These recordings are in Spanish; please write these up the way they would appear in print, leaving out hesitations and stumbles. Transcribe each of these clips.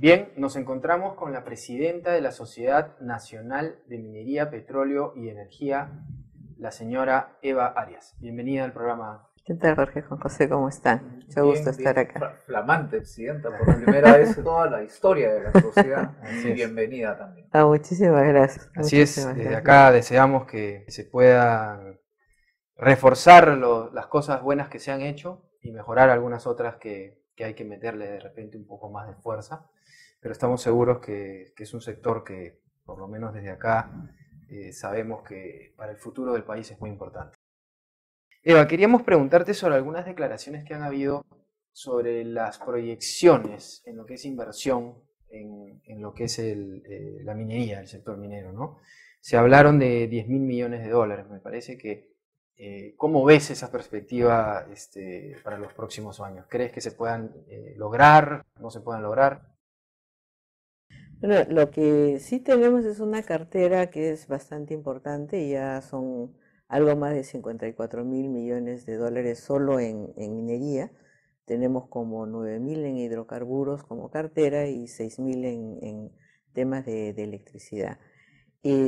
Bien, nos encontramos con la presidenta de la Sociedad Nacional de Minería, Petróleo y Energía, la señora Eva Arias. Bienvenida al programa. ¿Qué tal, Jorge Juan José? ¿Cómo están? Mucho gusto Bien, estar bien, acá. flamante, Presidenta, por primera vez en toda la historia de la sociedad. Así Y es. bienvenida también. Muchísimas gracias. Así es, Muchísimas desde gracias. acá deseamos que se puedan reforzar las cosas buenas que se han hecho y mejorar algunas otras que hay que meterle de repente un poco más de fuerza, pero estamos seguros que es un sector que, por lo menos desde acá, sabemos que para el futuro del país es muy importante. Eva, queríamos preguntarte sobre algunas declaraciones que han habido sobre las proyecciones en lo que es inversión en lo que es la minería, el sector minero, ¿no? Se hablaron de 10.000 millones de dólares, me parece que ¿cómo ves esa perspectiva para los próximos años? ¿Crees que se puedan lograr, no se puedan lograr? Bueno, lo que sí tenemos es una cartera que es bastante importante, ya son algo más de 54.000 millones de dólares solo en minería. Tenemos como 9.000 en hidrocarburos como cartera y 6.000 en temas de electricidad.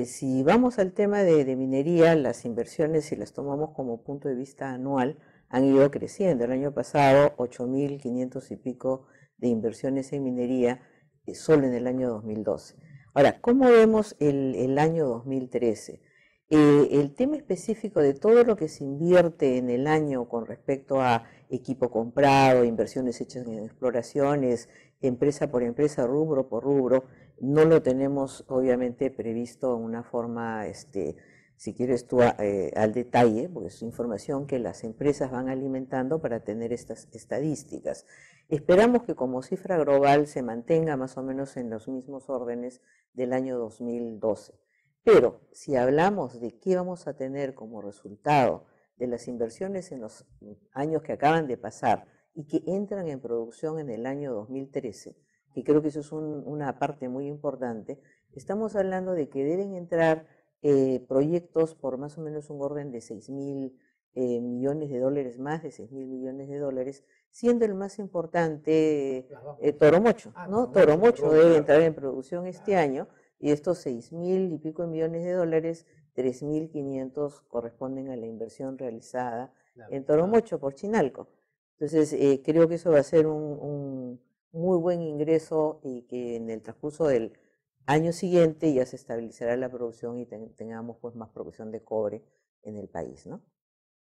Si vamos al tema de minería, las inversiones, si las tomamos como punto de vista anual, han ido creciendo. El año pasado, 8.500 y pico de inversiones en minería, solo en el año 2012. Ahora, ¿cómo vemos el año 2013? El tema específico de todo lo que se invierte en el año con respecto a equipo comprado, inversiones hechas en exploraciones, empresa por empresa, rubro por rubro, no lo tenemos obviamente previsto en una forma, si quieres tú, al detalle, porque es información que las empresas van alimentando para tener estas estadísticas. Esperamos que como cifra global se mantenga más o menos en los mismos órdenes del año 2012. Pero si hablamos de qué vamos a tener como resultado de las inversiones en los años que acaban de pasar y que entran en producción en el año 2013, que creo que eso es una parte muy importante, estamos hablando de que deben entrar proyectos por más o menos un orden de 6.000 millones de dólares, más de 6.000 millones de dólares, siendo el más importante Toromocho, ¿no? Toromocho debe entrar en producción este año y estos 6.000 y pico millones de dólares, 3.500 corresponden a la inversión realizada en Toromocho por Chinalco. Entonces, creo que eso va a ser un muy buen ingreso y que en el transcurso del año siguiente ya se estabilizará la producción y tengamos pues más producción de cobre en el país, ¿no?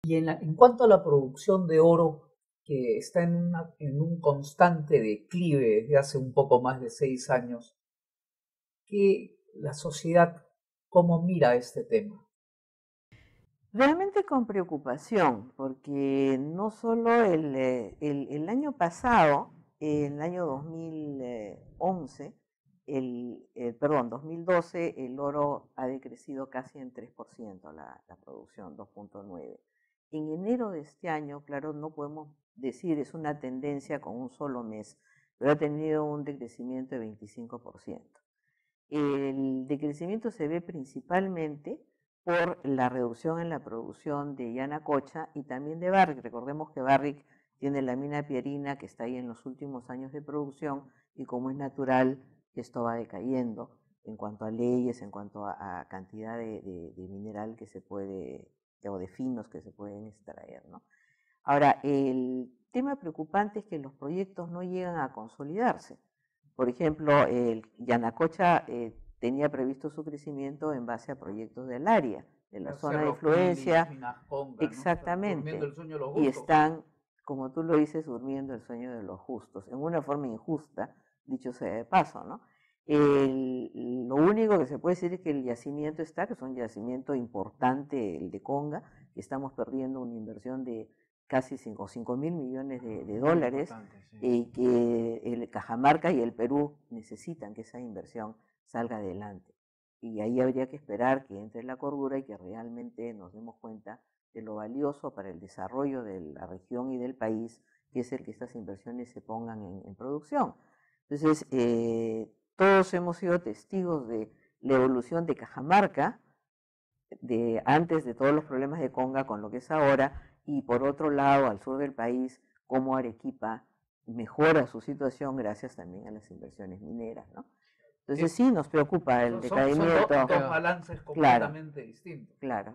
Y en cuanto a la producción de oro, que está en un constante declive desde hace un poco más de 6 años, ¿qué la sociedad cómo mira este tema? Realmente con preocupación, porque no solo el año pasado, el año 2011, perdón, 2012, el oro ha decrecido casi en 3% la producción, 2.9. En enero de este año, claro, no podemos decir es una tendencia con un solo mes, pero ha tenido un decrecimiento de 25%. El decrecimiento se ve principalmente por la reducción en la producción de Yanacocha y también de Barrick. Recordemos que Barrick tiene la mina Pierina que está ahí en los últimos años de producción y como es natural, esto va decayendo en cuanto a leyes, en cuanto a cantidad de mineral que se puede, o de finos que se pueden extraer, ¿no? Ahora, el tema preocupante es que los proyectos no llegan a consolidarse. Por ejemplo, el Yanacocha tenía previsto su crecimiento en base a proyectos del área, de la zona de Cerro Quillis, influencia, Minas Conga, ¿no? Están durmiendo exactamente, el sueño de los y justos. están, como tú lo dices, durmiendo el sueño de los justos, en una forma injusta, dicho sea de paso, ¿no? Lo único que se puede decir es que el yacimiento está, que es un yacimiento importante, el de Conga, que estamos perdiendo una inversión de casi 5.000 millones de dólares, Sí. que el Cajamarca y el Perú necesitan que esa inversión salga adelante. Y ahí habría que esperar que entre la cordura y que realmente nos demos cuenta de lo valioso para el desarrollo de la región y del país, que es el que estas inversiones se pongan en producción. Entonces, todos hemos sido testigos de la evolución de Cajamarca, de antes de todos los problemas de Conga con lo que es ahora, y por otro lado, al sur del país, como Arequipa mejora su situación gracias también a las inversiones mineras, ¿no? Entonces sí nos preocupa el decaimiento. Son dos balances completamente distintos. Claro.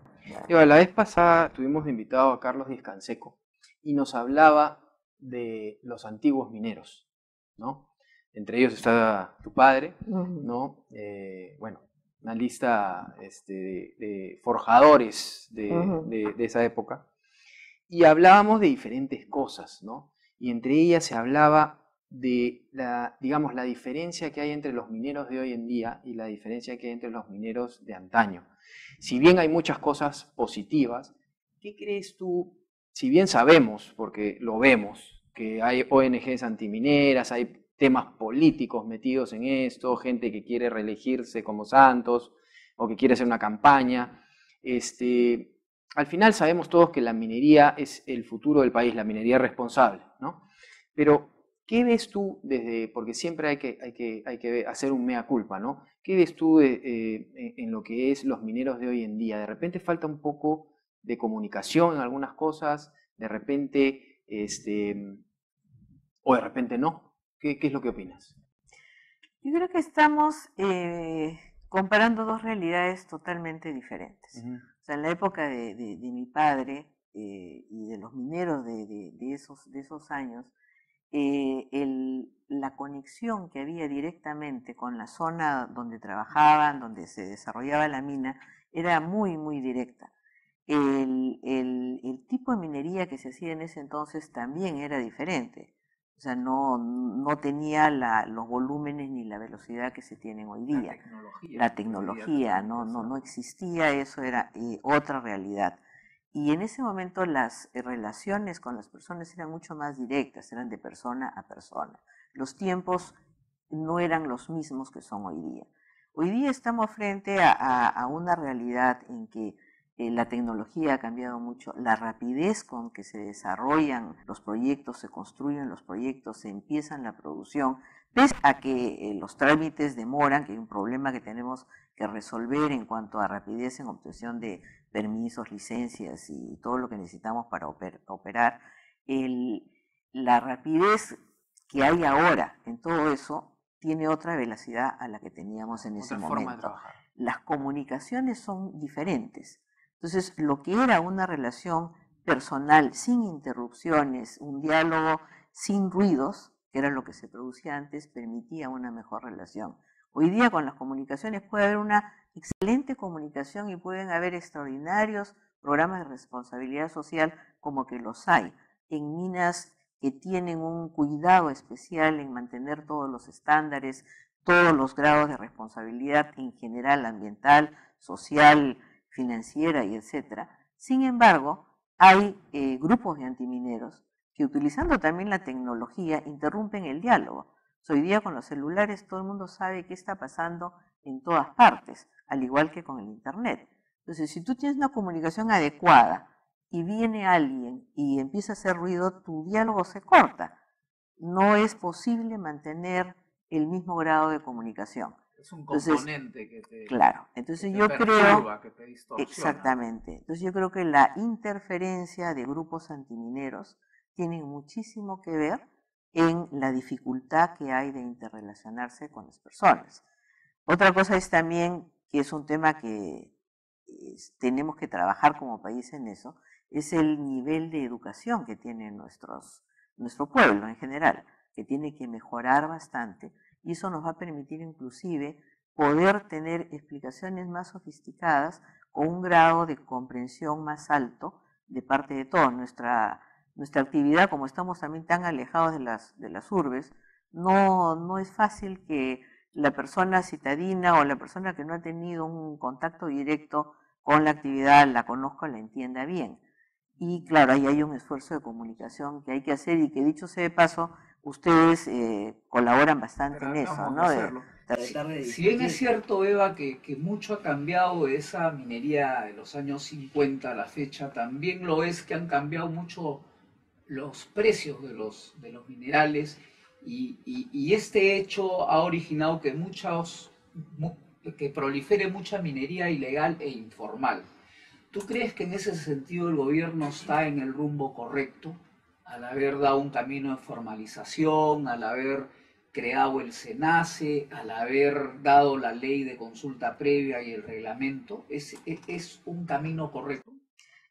La vez pasada tuvimos de invitado a Carlos Díez Canseco y nos hablaba de los antiguos mineros, ¿no? Entre ellos está tu padre, ¿no? Bueno, una lista de forjadores de esa época. Y hablábamos de diferentes cosas, ¿no? Y entre ellas se hablaba de la diferencia que hay entre los mineros de hoy en día y la diferencia que hay entre los mineros de antaño. Si bien hay muchas cosas positivas, ¿qué crees tú? Si bien sabemos, porque lo vemos, que hay ONGs antimineras, hay temas políticos metidos en esto, gente que quiere reelegirse como Santos o que quiere hacer una campaña, al final sabemos todos que la minería es el futuro del país, la minería responsable, ¿no? Pero, ¿qué ves tú porque siempre hay que hacer un mea culpa, ¿no? ¿Qué ves tú en lo que es los mineros de hoy en día? De repente falta un poco de comunicación en algunas cosas, de repente, o de repente no. ¿Qué es lo que opinas? Yo creo que estamos comparando dos realidades totalmente diferentes. O sea, en la época de mi padre y de los mineros de esos años, la conexión que había directamente con la zona donde trabajaban, donde se desarrollaba la mina, era muy, muy directa. El tipo de minería que se hacía en ese entonces también era diferente. O sea, no tenía los volúmenes ni la velocidad que se tienen hoy día. La tecnología no existía, eso era otra realidad. Y en ese momento las relaciones con las personas eran mucho más directas, eran de persona a persona. Los tiempos no eran los mismos que son hoy día. Hoy día estamos frente a una realidad en que la tecnología ha cambiado mucho, la rapidez con que se desarrollan los proyectos, se construyen los proyectos, se empiezan la producción, pese a que los trámites demoran, que hay un problema que tenemos que resolver en cuanto a rapidez en obtención de permisos, licencias y todo lo que necesitamos para operar. La rapidez que hay ahora en todo eso tiene otra velocidad a la que teníamos en ese momento. Forma de trabajar. Las comunicaciones son diferentes. Entonces, lo que era una relación personal sin interrupciones, un diálogo sin ruidos, que era lo que se producía antes, permitía una mejor relación. Hoy día con las comunicaciones puede haber una excelente comunicación y pueden haber extraordinarios programas de responsabilidad social como que los hay en minas que tienen un cuidado especial en mantener todos los estándares, todos los grados de responsabilidad en general ambiental, social, financiera y etcétera. Sin embargo, hay grupos de antimineros que utilizando también la tecnología interrumpen el diálogo. Hoy día con los celulares todo el mundo sabe qué está pasando en todas partes, al igual que con el internet. Entonces, si tú tienes una comunicación adecuada y viene alguien y empieza a hacer ruido, tu diálogo se corta. No es posible mantener el mismo grado de comunicación. Es un componente que te... Claro, entonces que yo te perturba, creo... que te distorsiona. Exactamente. Entonces yo creo que la interferencia de grupos antimineros tiene muchísimo que ver en la dificultad que hay de interrelacionarse con las personas. Otra cosa es también, que es un tema que tenemos que trabajar como país en eso, es el nivel de educación que tiene nuestro pueblo en general, que tiene que mejorar bastante, y eso nos va a permitir inclusive poder tener explicaciones más sofisticadas con un grado de comprensión más alto de parte de todos. Nuestra actividad, como estamos también tan alejados de las urbes, no es fácil que la persona citadina o la persona que no ha tenido un contacto directo con la actividad la conozca o la entienda bien. Y claro, ahí hay un esfuerzo de comunicación que hay que hacer y que dicho sea de paso, ustedes colaboran bastante en eso, ¿no? Si bien es cierto, Eva, que mucho ha cambiado de esa minería de los años 50 a la fecha, también lo es que han cambiado mucho los precios de los minerales y este hecho ha originado que prolifere mucha minería ilegal e informal. ¿Tú crees que en ese sentido el gobierno está en el rumbo correcto? al haber dado un camino de formalización, al haber creado el SENACE, al haber dado la ley de consulta previa y el reglamento, es un camino correcto?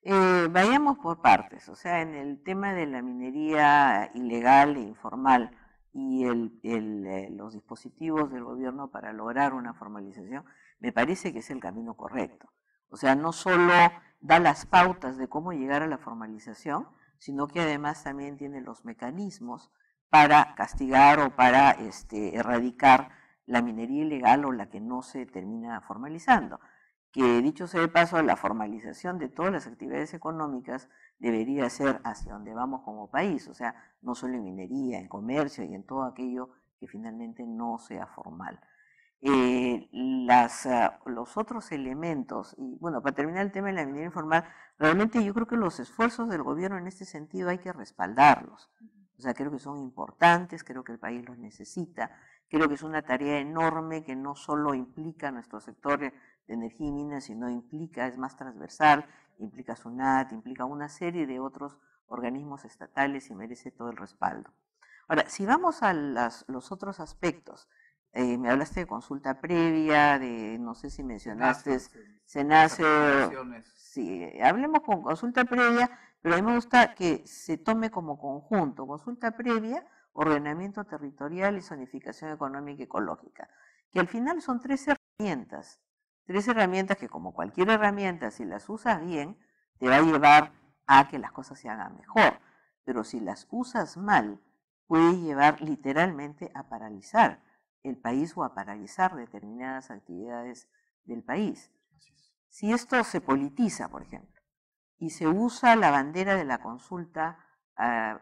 Vayamos por partes, o sea, en el tema de la minería ilegal e informal y los dispositivos del gobierno para lograr una formalización, me parece que es el camino correcto. O sea, no solo da las pautas de cómo llegar a la formalización, sino que además también tiene los mecanismos para castigar o para erradicar la minería ilegal o la que no se termina formalizando. Que dicho sea de paso, la formalización de todas las actividades económicas debería ser hacia donde vamos como país, o sea, no solo en minería, en comercio y en todo aquello que finalmente no sea formal. Los otros elementos, y bueno, para terminar el tema de la minería informal, realmente yo creo que los esfuerzos del gobierno en este sentido hay que respaldarlos. O sea, creo que son importantes, creo que el país los necesita, creo que es una tarea enorme que no solo implica nuestro sector de energía y minas, sino implica, es más transversal, implica SUNAT, implica una serie de otros organismos estatales y merece todo el respaldo. Ahora, si vamos a los otros aspectos, me hablaste de consulta previa, de no sé si mencionaste SENACE, sí, hablemos con consulta previa, pero a mí me gusta que se tome como conjunto, consulta previa, ordenamiento territorial y zonificación económica y ecológica, que al final son tres herramientas que como cualquier herramienta, si las usas bien, te va a llevar a que las cosas se hagan mejor, pero si las usas mal, puede llevar literalmente a paralizar el país o a paralizar determinadas actividades del país. Si esto se politiza, por ejemplo, y se usa la bandera de la consulta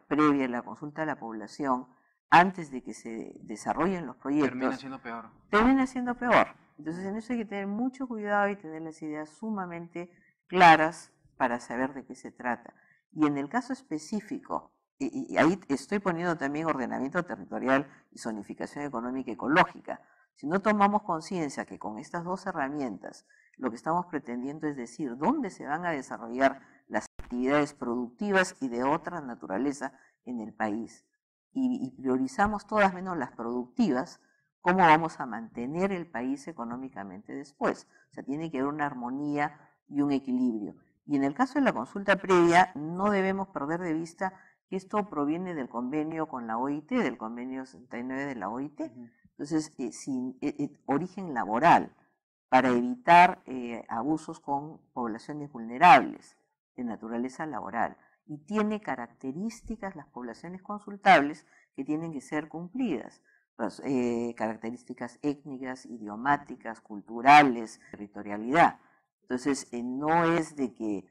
previa, la consulta a la población, antes de que se desarrollen los proyectos, termina siendo peor. Termina siendo peor. Entonces en eso hay que tener mucho cuidado y tener las ideas sumamente claras para saber de qué se trata. Y en el caso específico, y ahí estoy poniendo también ordenamiento territorial y zonificación económica y ecológica, si no tomamos conciencia que con estas dos herramientas lo que estamos pretendiendo es decir dónde se van a desarrollar las actividades productivas y de otra naturaleza en el país, y priorizamos todas menos las productivas, ¿cómo vamos a mantener el país económicamente después? O sea, tiene que haber una armonía y un equilibrio. Y en el caso de la consulta previa, no debemos perder de vista que esto proviene del convenio con la OIT, del convenio 69 de la OIT. Entonces, sin origen laboral, para evitar abusos con poblaciones vulnerables de naturaleza laboral. Y tiene características, las poblaciones consultables, que tienen que ser cumplidas. Pues, características étnicas, idiomáticas, culturales, territorialidad. Entonces, no es de que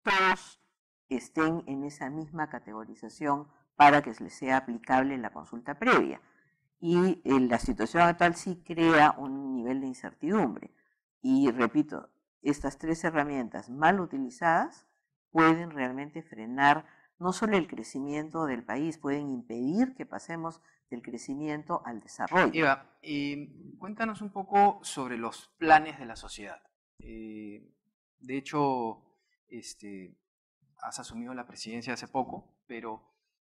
todos estén en esa misma categorización para que les sea aplicable la consulta previa. Y la situación actual sí crea un nivel de incertidumbre. Y repito, estas tres herramientas mal utilizadas pueden realmente frenar no solo el crecimiento del país, pueden impedir que pasemos del crecimiento al desarrollo. Eva, cuéntanos un poco sobre los planes de la sociedad. De hecho, has asumido la presidencia hace poco, pero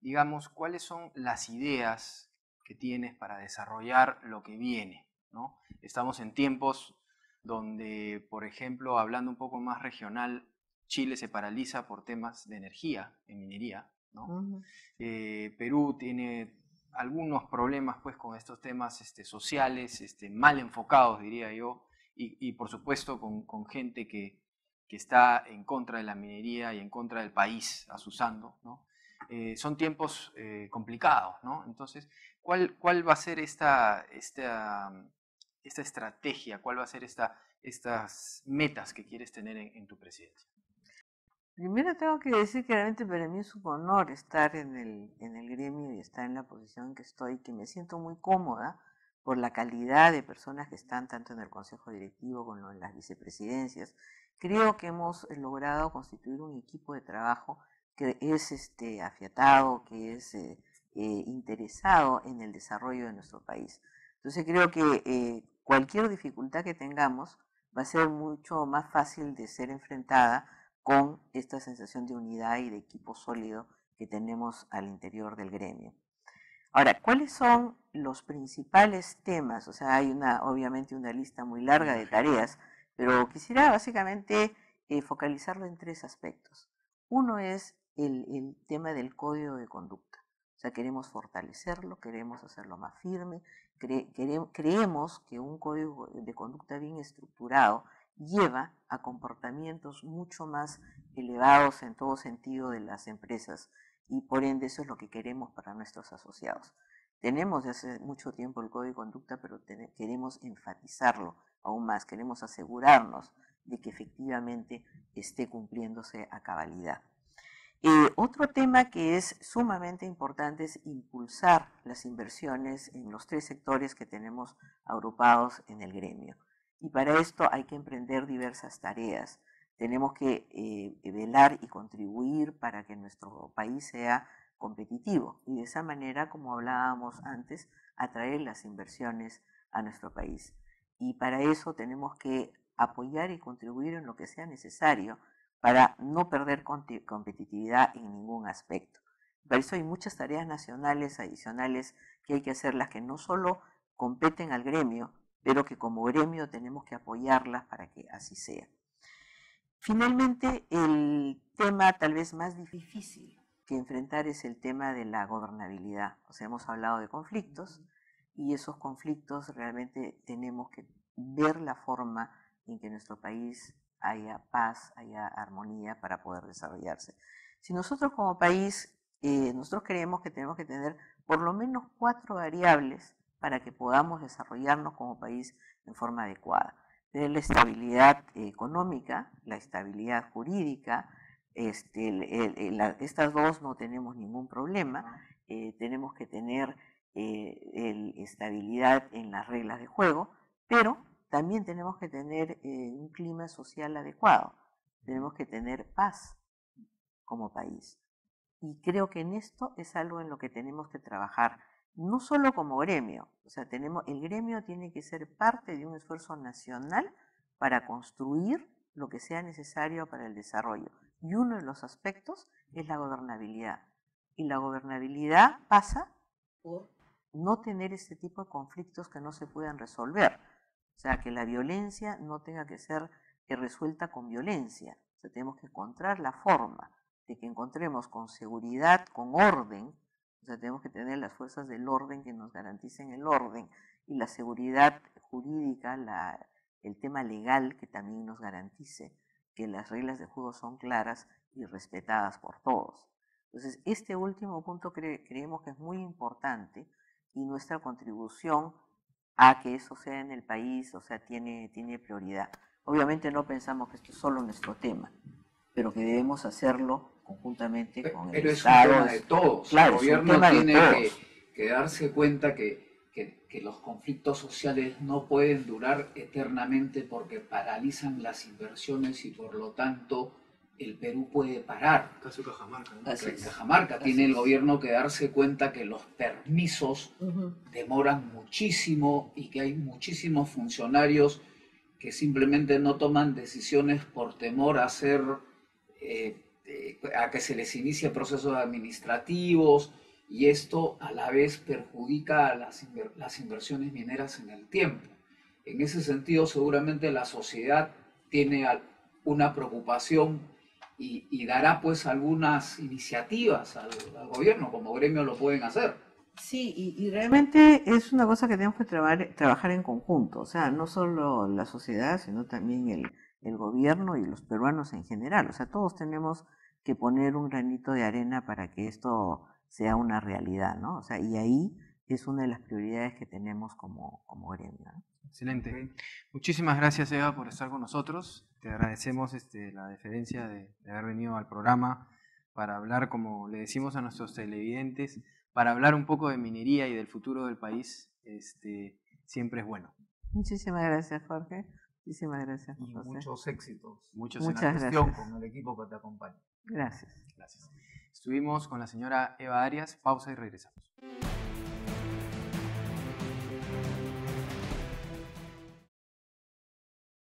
digamos, ¿cuáles son las ideas que tienes para desarrollar lo que viene, ¿no? Estamos en tiempos donde, por ejemplo, hablando un poco más regional, Chile se paraliza por temas de energía, en minería, ¿no? Perú tiene algunos problemas pues con estos temas sociales, mal enfocados, diría yo, y por supuesto con gente que está en contra de la minería y en contra del país asusando, ¿no? Son tiempos complicados, ¿no? Entonces, ¿cuál va a ser esta estrategia? ¿Cuál va a ser estas metas que quieres tener en tu presidencia? Primero tengo que decir que realmente para mí es un honor estar en el gremio y estar en la posición en que estoy, que me siento muy cómoda por la calidad de personas que están tanto en el consejo directivo como en las vicepresidencias. Creo que hemos logrado constituir un equipo de trabajo que es afiatado, que es interesado en el desarrollo de nuestro país. Entonces creo que cualquier dificultad que tengamos va a ser mucho más fácil de ser enfrentada con esta sensación de unidad y de equipo sólido que tenemos al interior del gremio. Ahora, ¿cuáles son los principales temas? O sea, hay obviamente una lista muy larga de tareas, pero quisiera básicamente focalizarlo en 3 aspectos. Uno es el tema del código de conducta. O sea, queremos fortalecerlo, queremos hacerlo más firme, creemos que un código de conducta bien estructurado lleva a comportamientos mucho más elevados en todo sentido de las empresas, y por ende eso es lo que queremos para nuestros asociados. Tenemos desde hace mucho tiempo el código de conducta, pero queremos enfatizarlo aún más, queremos asegurarnos de que efectivamente esté cumpliéndose a cabalidad. Otro tema que es sumamente importante es impulsar las inversiones en los 3 sectores que tenemos agrupados en el gremio. Y para esto hay que emprender diversas tareas. Tenemos que velar y contribuir para que nuestro país sea competitivo y de esa manera, como hablábamos antes, atraer las inversiones a nuestro país. Y para eso tenemos que apoyar y contribuir en lo que sea necesario para no perder competitividad en ningún aspecto. Para eso hay muchas tareas nacionales adicionales que hay que hacer, las que no solo competen al gremio, pero que como gremio tenemos que apoyarlas para que así sea. Finalmente, el tema tal vez más difícil que enfrentar es el tema de la gobernabilidad. O sea, hemos hablado de conflictos y esos conflictos realmente tenemos que ver la forma en que nuestro país haya paz, haya armonía para poder desarrollarse. Si nosotros como país, nosotros creemos que tenemos que tener por lo menos 4 variables para que podamos desarrollarnos como país en forma adecuada. Tener la estabilidad económica, la estabilidad jurídica, estas 2 no tenemos ningún problema. Tenemos que tener estabilidad en las reglas de juego, pero también tenemos que tener un clima social adecuado, tenemos que tener paz como país. Y creo que en esto es algo en lo que tenemos que trabajar, no solo como gremio, o sea, el gremio tiene que ser parte de un esfuerzo nacional para construir lo que sea necesario para el desarrollo. Y uno de los aspectos es la gobernabilidad. Y la gobernabilidad pasa por no tener este tipo de conflictos que no se puedan resolver. O sea, que la violencia no tenga que ser resuelta con violencia. O sea, tenemos que encontrar la forma de que encontremos con seguridad, con orden. O sea, tenemos que tener las fuerzas del orden que nos garanticen el orden y la seguridad jurídica, el tema legal que también nos garantice que las reglas de juego son claras y respetadas por todos. Entonces, este último punto creemos que es muy importante y nuestra contribución a que eso sea en el país, o sea, tiene prioridad. Obviamente no pensamos que esto es solo nuestro tema, pero que debemos hacerlo conjuntamente con el Estado. Pero es un tema de todos. Claro, el gobierno tiene que darse cuenta que los conflictos sociales no pueden durar eternamente porque paralizan las inversiones y por lo tanto el Perú puede parar. Caso Cajamarca, ¿no? Cajamarca tiene el gobierno que darse cuenta que los permisos demoran muchísimo y que hay muchísimos funcionarios que simplemente no toman decisiones por temor a que se les inicie procesos administrativos, y esto a la vez perjudica a las inversiones mineras en el tiempo. En ese sentido, seguramente la sociedad tiene una preocupación y dará pues algunas iniciativas al gobierno, como gremio lo pueden hacer. Sí, y realmente es una cosa que tenemos que trabajar en conjunto, o sea, no solo la sociedad, sino también el gobierno y los peruanos en general. O sea, todos tenemos que poner un granito de arena para que esto sea una realidad, ¿no? O sea, y ahí es una de las prioridades que tenemos como gremio, ¿no? Excelente. Muchísimas gracias, Eva, por estar con nosotros. Te agradecemos la deferencia de haber venido al programa para hablar, como le decimos a nuestros televidentes, para hablar un poco de minería y del futuro del país. Siempre es bueno. Muchísimas gracias, Jorge. Muchísimas gracias, y José. Muchos éxitos. Muchas en la gestión gracias. con el equipo que te acompaña. Gracias. Gracias. Estuvimos con la señora Eva Arias. Pausa y regresamos.